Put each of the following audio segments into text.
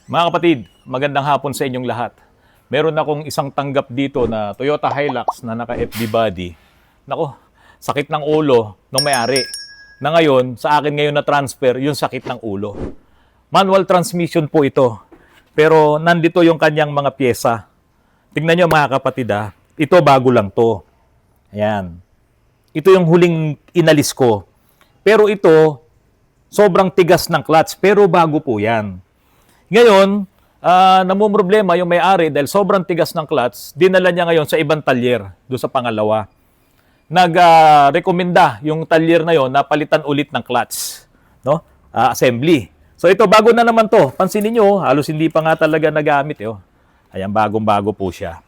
Mga kapatid, magandang hapon sa inyong lahat. Meron akong isang tanggap dito na Toyota Hilux na naka-FD body. Nako, sakit ng ulo ng may-ari. Na ngayon, sa akin ngayon na transfer, yung sakit ng ulo. Manual transmission po ito. Pero nandito yung kanyang mga pyesa. Tingnan nyo mga kapatid ito bago lang to. Ayan. Ito yung huling inalis ko. Pero ito, sobrang tigas ng clutch. Pero bago po yan. Ngayon, namumroblema yung may-ari dahil sobrang tigas ng clutch, dinala niya ngayon sa ibang talyer, doon sa pangalawa. Nag-rekomenda yung talyer na yon na palitan ulit ng clutch, no? Assembly. So ito, bago na naman to. Pansinin nyo, halos hindi pa nga talaga nagamit. Ayan, bagong-bago po siya.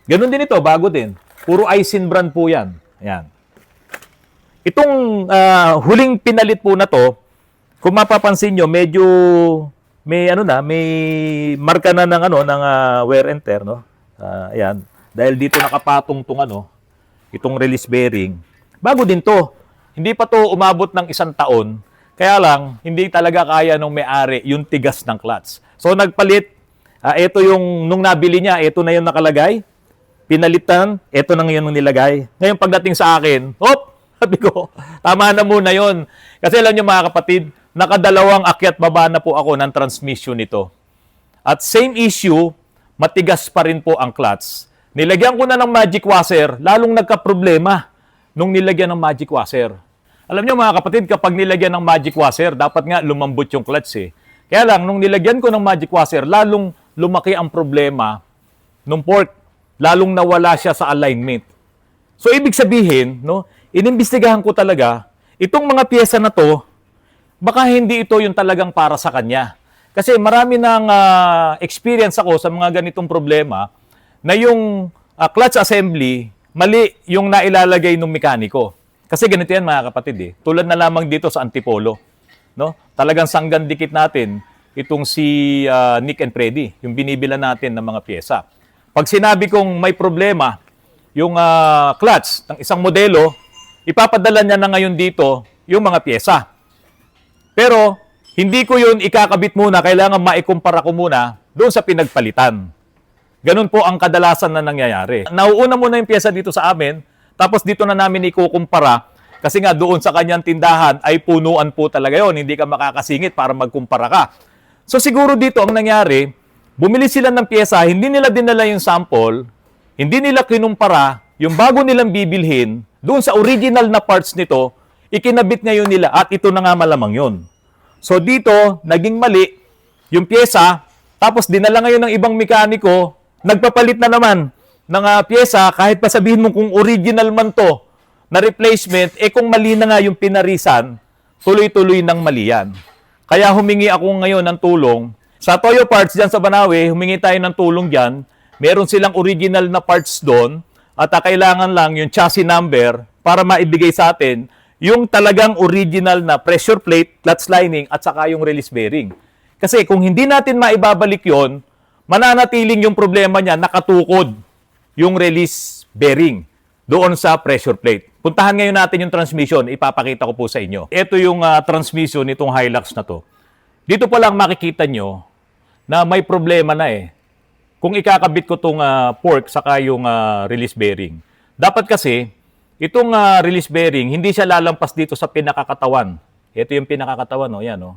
Ganun din ito, bago din. Puro Aisin brand po yan. Ayan. Itong huling pinalit po na to, kung mapapansin nyo, medyo may may marka na ng wear and tear, no? Ayan. Dahil dito nakapatong itong release bearing. Bago din to. Hindi pa to umabot ng 1 taon. Kaya lang hindi talaga kaya nung may-ari yung tigas ng clutch. So nagpalit. Ito yung nung nabili niya, ito na yung nakalagay. Pinalitan, ito na ngayon yung nilagay. Ngayon pagdating sa akin, sabi ko, tama na muna yon. Kasi alam niyo mga kapatid, nakadalawang akyat baba na po ako ng transmission nito. At same issue, matigas pa rin po ang clutch. Nilagyan ko na ng magic washer, lalong nagka-problema nung nilagyan ng magic washer. Alam niyo mga kapatid, kapag nilagyan ng magic washer, dapat nga lumambot yung clutch Kaya lang, nung nilagyan ko ng magic washer, lalong lumaki ang problema ng fork. Lalong nawala siya sa alignment. So ibig sabihin, inimbestigahan ko talaga, itong mga pyesa na to, baka hindi ito yung talagang para sa kanya. Kasi marami ng experience ako sa mga ganitong problema na yung clutch assembly, mali yung nailalagay ng mekaniko. Kasi ganito yan mga kapatid Tulad na lamang dito sa Antipolo. Talagang sanggan dikit natin itong si Nick and Freddy, yung binibila natin ng mga pyesa. Pag sinabi kong may problema yung clutch ng isang modelo, ipapadala niya na ngayon dito yung mga pyesa. Pero, hindi ko yun ikakabit muna. Kailangan maikumpara ko muna doon sa pinagpalitan. Ganun po ang kadalasan na nangyayari. Nauuna muna yung pyesa dito sa amin, tapos dito na namin ikukumpara. Kasi nga doon sa kanyang tindahan ay punuan po talaga yon. Hindi ka makakasingit para magkumpara ka. So siguro dito ang nangyari, bumili sila ng pyesa, hindi nila dinala yung sample, hindi nila kinumpara, yung bago nilang bibilhin, doon sa original na parts nito, ikinabit ngayon nila at ito na nga malamang yun. So dito, naging mali yung pyesa, tapos dinala ngayon ng ibang mekaniko, nagpapalit na naman ng pyesa, kahit pa sabihin mo kung original man to na replacement, kung mali na nga yung pinarisan, tuloy-tuloy ng mali yan. Kaya humingi ako ngayon ng tulong. Sa Toyo Parts dyan sa Banawe, humingi tayo ng tulong dyan. Meron silang original na parts doon at kailangan lang yung chassis number para maibigay sa atin yung talagang original na pressure plate, clutch lining, at saka yung release bearing. Kasi kung hindi natin maibabalik yon, mananatiling yung problema niya, nakatukod yung release bearing doon sa pressure plate. Puntahan ngayon natin yung transmission, ipapakita ko po sa inyo. Ito yung transmission nitong Hilux na to. Dito pa lang makikita nyo na may problema na kung ikakabit ko itong fork saka yung release bearing. Dapat kasi, itong release bearing, hindi siya lalampas dito sa pinakakatawan. Ito yung pinakakatawan, yan.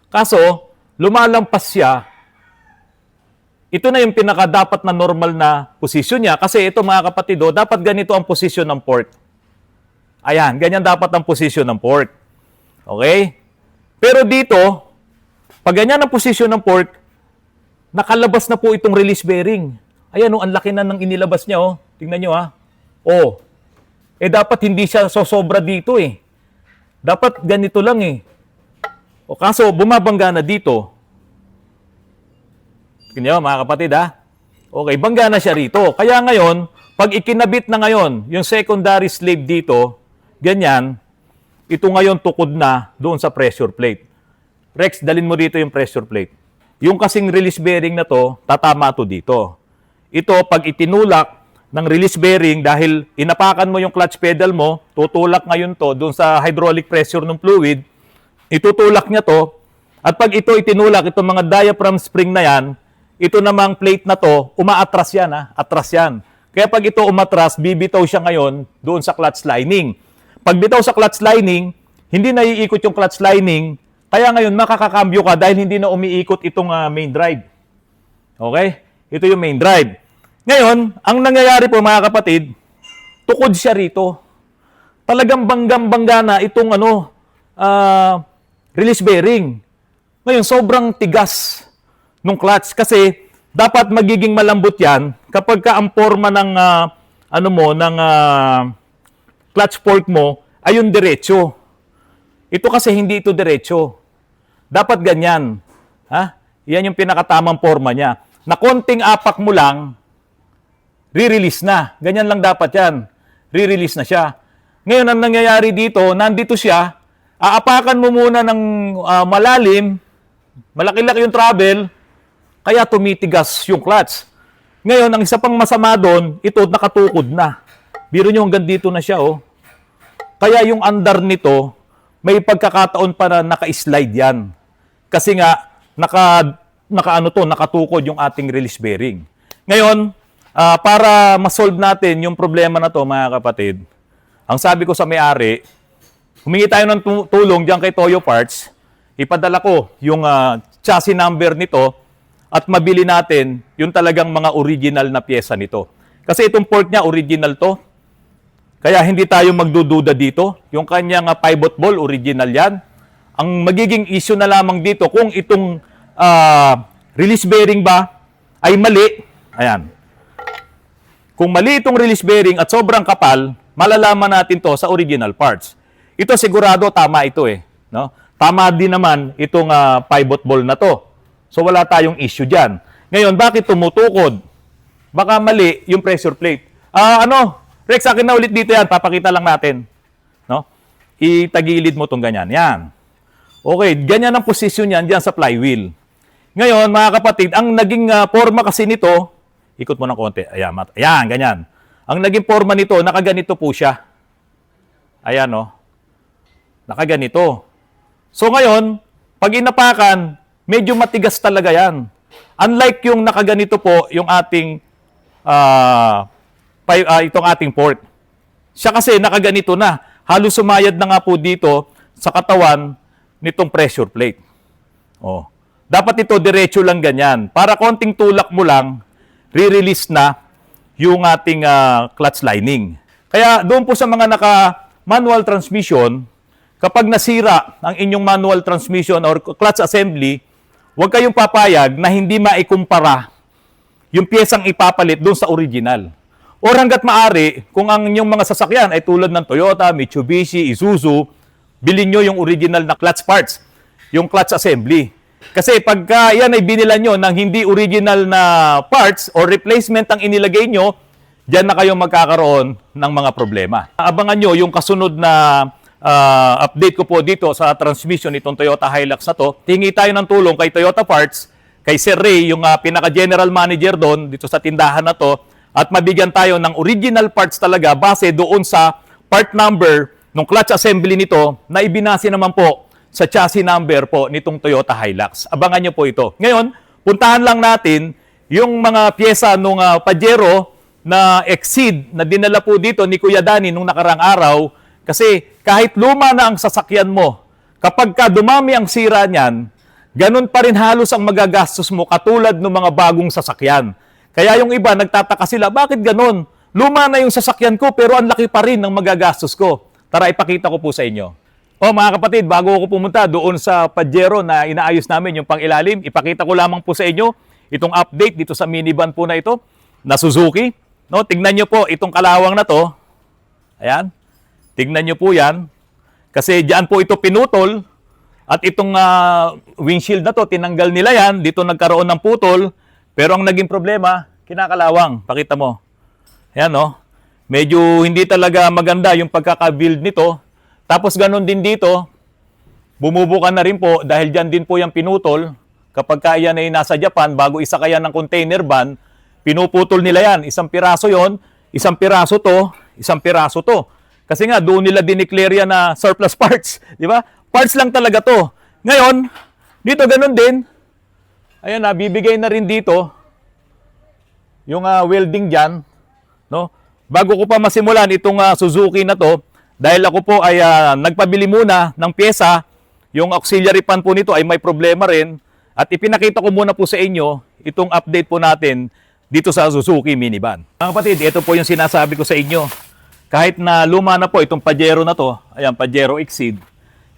Kaso, lumalampas siya. Ito na yung pinakadapat na normal na posisyon niya. Kasi ito mga kapatid, dapat ganito ang posisyon ng fork. Ayan, ganyan dapat ang posisyon ng fork. Okay? Pero dito, pag ganyan ang posisyon ng fork, nakalabas na po itong release bearing. Ayan, ang laki na ng inilabas niya. Tingnan nyo dapat hindi siya sosobra dito Dapat ganito lang kaso bumabangga na dito. Tingnan nyo mga kapatid Okay, bangga na siya rito. Kaya ngayon, pag ikinabit na ngayon, yung secondary slave dito, ganyan, ito ngayon tukod na doon sa pressure plate. Rex, dalin mo dito yung pressure plate. Yung kasing release bearing na to, tatama to dito. Ito, pag itinulak ng release bearing, dahil inapakan mo yung clutch pedal mo, tutulak ngayon to doon sa hydraulic pressure ng fluid, itutulak niya to, At pag ito itinulak, itong mga diaphragm spring na yan, ito namang plate na to, umaatras yan, atras yan. Kaya pag ito umatras, bibitaw siya ngayon doon sa clutch lining. Pag bitaw sa clutch lining, hindi na iikot yung clutch lining, kaya ngayon makakakambyo ka dahil hindi na umiikot itong main drive. Okay? Ito yung main drive. Ngayon, ang nangyayari po mga kapatid, tukod siya rito. Talagang banggang-bangga na itong release bearing. Ngayon, sobrang tigas nung clutch kasi dapat magiging malambot yan kapag ka ang forma ng clutch fork mo ay yung diretso. Ito kasi hindi ito diretso. Dapat ganyan. Yan yung pinakatamang forma niya. Na konting apak mo lang, re-release na. Ganyan lang dapat yan. Re-release na siya. Ngayon, ang nangyayari dito, nandito siya, aapakan mo muna ng malalim, malaki-laki yung travel, kaya tumitigas yung clutch. Ngayon, ang isa pang masama doon, ito nakatukod na. Biro nyo hanggang dito na siya, oh. Kaya yung under nito, may pagkakataon pa na naka-slide yan. Kasi nga, nakatukod yung ating release bearing. Ngayon, para ma-solve natin yung problema na to, mga kapatid, ang sabi ko sa may-ari, humingi tayo ng tulong diyan kay Toyo Parts, ipadala ko yung chassis number nito at mabili natin yung talagang mga original na pyesa nito. Kasi itong fork niya, original to. Kaya hindi tayo magdududa dito. Yung kanyang pivot ball, original yan. Ang magiging issue na lamang dito, kung itong release bearing ba ay mali, ayan. Kung mali itong release bearing at sobrang kapal, malalaman natin to sa original parts. Ito sigurado tama ito no? Tama din naman itong pivot ball na to. So wala tayong issue diyan. Ngayon, bakit tumutukod? Baka mali yung pressure plate. Rex, akin na ulit dito yan. Papakita lang natin. No? Itagilid mo tong ganyan. Yan. Okay, ganyan ang posisyon yan diyan sa flywheel. Ngayon, mga kapatid, ang naging forma kasi nito, ikot mo ng konti. Ayan, ganyan. Ang naging forma nito, nakaganito po siya. Ayan, no? Nakaganito. So ngayon, pag inapakan, medyo matigas talaga yan. Unlike yung nakaganito po, yung ating, itong ating port. Siya kasi nakaganito na. Halos sumayad na nga po dito sa katawan nitong pressure plate. Oh. Dapat ito diretso lang ganyan. Para konting tulak mo lang, re-release na yung ating clutch lining. Kaya doon po sa mga naka-manual transmission, kapag nasira ang inyong manual transmission or clutch assembly, huwag kayong papayag na hindi maikumpara yung piyesang ipapalit doon sa original. Or hanggat maaari, kung ang inyong mga sasakyan ay tulad ng Toyota, Mitsubishi, Isuzu, bilhin nyo yung original na clutch parts, yung clutch assembly. Kasi pagka yan ay binilan nyo ng hindi original na parts or replacement ang inilagay nyo, dyan na kayo magkakaroon ng mga problema. Abangan nyo yung kasunod na update ko po dito sa transmission itong Toyota Hilux na to. Hingi tayo ng tulong kay Toyota Parts, kay Sir Ray, yung pinaka-general manager doon dito sa tindahan na to, at mabigyan tayo ng original parts talaga base doon sa part number ng clutch assembly nito na ibinase naman po sa chassis number po nitong Toyota Hilux. Abangan nyo po ito. Ngayon, puntahan lang natin yung mga pyesa nung Pajero na Exceed na dinala po dito ni Kuya Danny nung nakarang araw. Kasi kahit luma na ang sasakyan mo, kapag ka dumami ang sira niyan, ganun pa rin halos ang magagastos mo katulad ng mga bagong sasakyan. Kaya yung iba, nagtataka sila, bakit ganun? Luma na yung sasakyan ko pero ang laki pa rin ng magagastos ko. Tara, ipakita ko po sa inyo. Mga kapatid, bago ako pumunta doon sa Pajero na inaayos namin yung pangilalim, ipakita ko lamang po sa inyo itong update dito sa minivan po na ito, na Suzuki. No, tignan nyo po itong kalawang na to. Ayan. Tignan nyo po yan. Kasi diyan po ito pinutol at itong windshield na to, tinanggal nila yan. Dito nagkaroon ng putol. Pero ang naging problema, kinakalawang. Pakita mo. Ayan, no? Medyo hindi talaga maganda yung pagkaka-build nito. Tapos ganun din dito, bumubuka na rin po dahil dyan din po yung pinutol. Kapag kaya na nasa Japan, bago isa kaya ng container van, pinuputol nila yan. Isang piraso yon, isang piraso to, isang piraso to. Kasi nga, doon nila dineclare yan na surplus parts. Di ba? Parts lang talaga to. Ngayon, Dito, ganun din. Ayan na, bibigay na rin dito yung welding dyan. No? Bago ko pa masimulan itong Suzuki na to, dahil ako po ay nagpabili muna ng pyesa, yung auxiliary pan po nito ay may problema rin. At ipinakita ko muna po sa inyo itong update po natin dito sa Suzuki minivan. Mga kapatid, ito po yung sinasabi ko sa inyo. Kahit na luma na po itong Pajero na to, ayan, Pajero Exceed,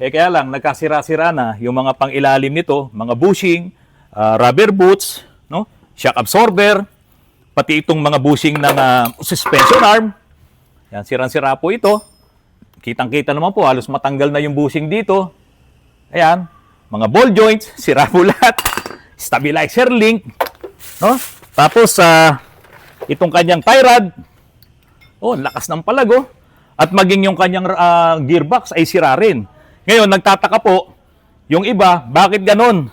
kaya lang, nagkasira-sira na yung mga pang-ilalim nito, mga bushing, rubber boots, no? Shock absorber, pati itong mga bushing ng suspension arm. Yan, sirang-sira po ito. Kitang-kita naman po, halos matanggal na yung bushing dito. Ayan, mga ball joints, sira po lahat. Stabilizer link, no? Tapos, itong kanyang tie rod, oh, lakas ng palag, oh. At maging yung kanyang gearbox ay sira rin. Ngayon, nagtataka po, yung iba, bakit ganon?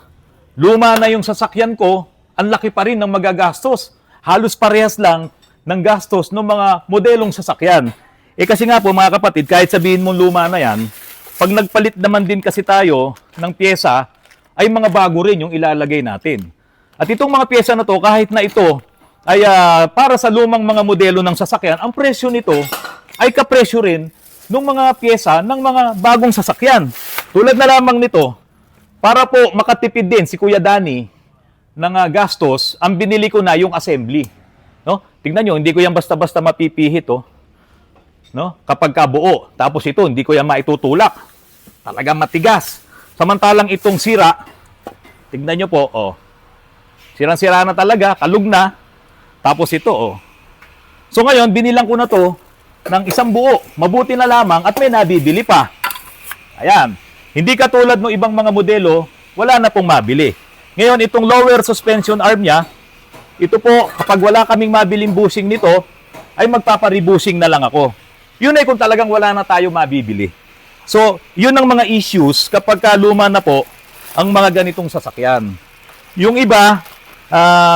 Luma na yung sasakyan ko, ang laki pa rin ng magagastos. Halos parehas lang ng gastos ng mga modelong sasakyan. Kasi nga po mga kapatid, kahit sabihin mong luma na yan, pag nagpalit naman din kasi tayo ng pyesa, ay mga bago rin yung ilalagay natin. At itong mga pyesa na to, kahit na ito ay para sa lumang mga modelo ng sasakyan, ang presyo nito ay kapresyo rin ng mga pyesa ng mga bagong sasakyan. Tulad na lamang nito, para po makatipid din si Kuya Danny ng gastos, ang binili ko na yung assembly. No? Tingnan nyo, hindi ko yan basta-basta mapipihit. Oh. No? Kapag kabuo. Tapos ito, hindi ko yan maitutulak. Talagang matigas. Samantalang itong sira, tingnan nyo po, oh. Sirang-sira na talaga, kalug na. Tapos ito, oh. So ngayon, binilang ko na to ng isang buo. Mabuti na lamang at may nabibili pa. Ayan. Hindi katulad ng ibang mga modelo, wala na pong mabili. Ngayon, itong lower suspension arm niya, ito po, kapag wala kaming mabiling bushing nito, ay magpaparibushing na lang ako. Yun ay kung talagang wala na tayo mabibili. So, yun ang mga issues kapag luma na po ang mga ganitong sasakyan. Yung iba,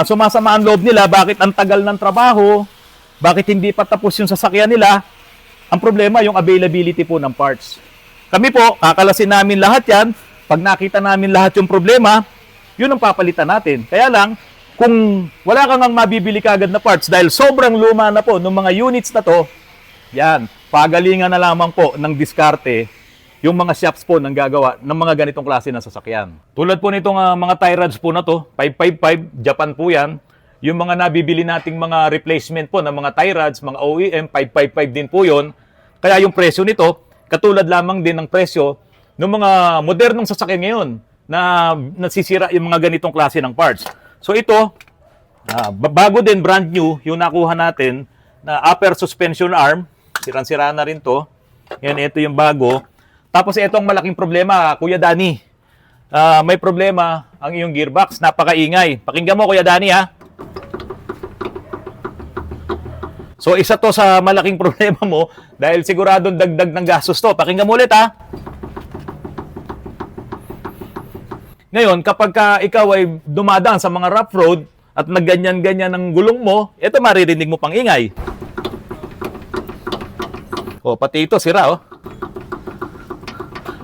sumasama ang loob nila, bakit ang tagal ng trabaho, bakit hindi pa tapos yung sasakyan nila. Ang problema, yung availability po ng parts. Kami po, kakalasin namin lahat yan. Pag nakita namin lahat yung problema, yun ang papalitan natin. Kaya lang, kung wala kang ang mabibili kagad na parts dahil sobrang luma na po ng mga units na to, yan, pagalingan na lamang po ng diskarte yung mga shops po nang gagawa ng mga ganitong klase ng sasakyan. Tulad po nitong mga tie rods po na to, 555, Japan po yan. Yung mga nabibili nating mga replacement po ng mga tie rods, mga OEM, 555 din po yon. Kaya yung presyo nito, katulad lamang din ng presyo ng mga modernong sasakyan ngayon na nasisira yung mga ganitong klase ng parts. So ito, bago din, brand new, yung nakuha natin na upper suspension arm. Sirang-sira na rin to. Yan, ito yung bago. Tapos ito ang malaking problema, Kuya Danny. May problema ang iyong gearbox. Napakaingay. Pakinggan mo, Kuya Danny, ha? So isa to sa malaking problema mo dahil siguradong dagdag ng gastos to. Pakinggan mo ulit, ha? Ngayon, kapag ikaw ay dumadaan sa mga rough road at nagganyan-ganyan ng gulong mo, ito maririnig mo pang ingay. O, pati ito, sira, oh.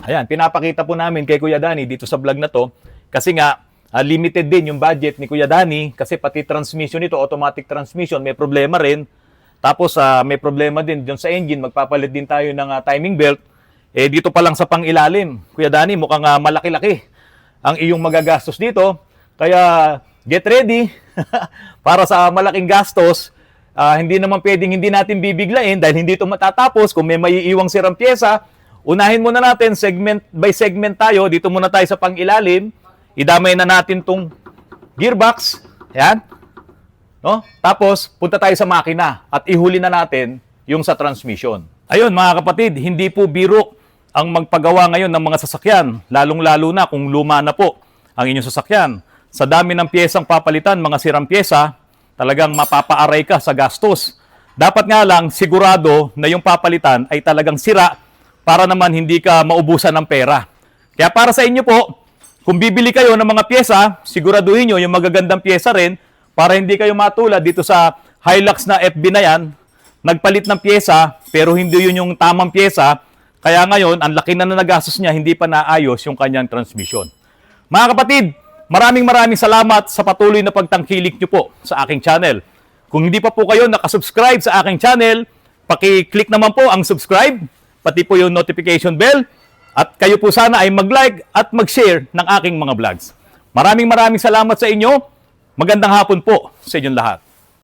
Ayan, pinapakita po namin kay Kuya Danny dito sa vlog na to kasi nga, limited din yung budget ni Kuya Danny kasi pati transmission nito, automatic transmission, may problema rin. Tapos, may problema din dun sa engine, magpapalit din tayo ng timing belt. Dito pa lang sa pang-ilalim, Kuya Danny, mukhang malaki-laki ang iyong magagastos dito. Kaya get ready para sa malaking gastos. Hindi naman pwedeng hindi natin bibiglain dahil hindi ito matatapos. Kung may maiiwang sirang pyesa, unahin muna natin, segment by segment tayo. Dito muna tayo sa pang-ilalim. Idamay na natin tong gearbox. Ayan. No? Tapos, punta tayo sa makina at ihuli na natin yung sa transmission. Ayun mga kapatid, hindi po biro ang magpagawa ngayon ng mga sasakyan, lalong-lalo na kung luma na po ang inyong sasakyan. Sa dami ng piyesang papalitan, mga sirang piyesa, talagang mapapaaray ka sa gastos. Dapat nga lang sigurado na yung papalitan ay talagang sira para naman hindi ka maubusan ng pera. Kaya para sa inyo po, kung bibili kayo ng mga piyesa, siguraduhin nyo yung magagandang piyesa rin para hindi kayo matulad dito sa Hilux na FB na yan, nagpalit ng piyesa pero hindi yun yung tamang piyesa. Kaya ngayon, ang laki na nagastos niya, hindi pa naayos yung kanyang transmission. Mga kapatid, maraming salamat sa patuloy na pagtangkilik nyo po sa aking channel. Kung hindi pa po kayo nakasubscribe sa aking channel, paki-click naman po ang subscribe, pati po yung notification bell, at kayo po sana ay mag-like at mag-share ng aking mga vlogs. Maraming salamat sa inyo. Magandang hapon po sa inyong lahat.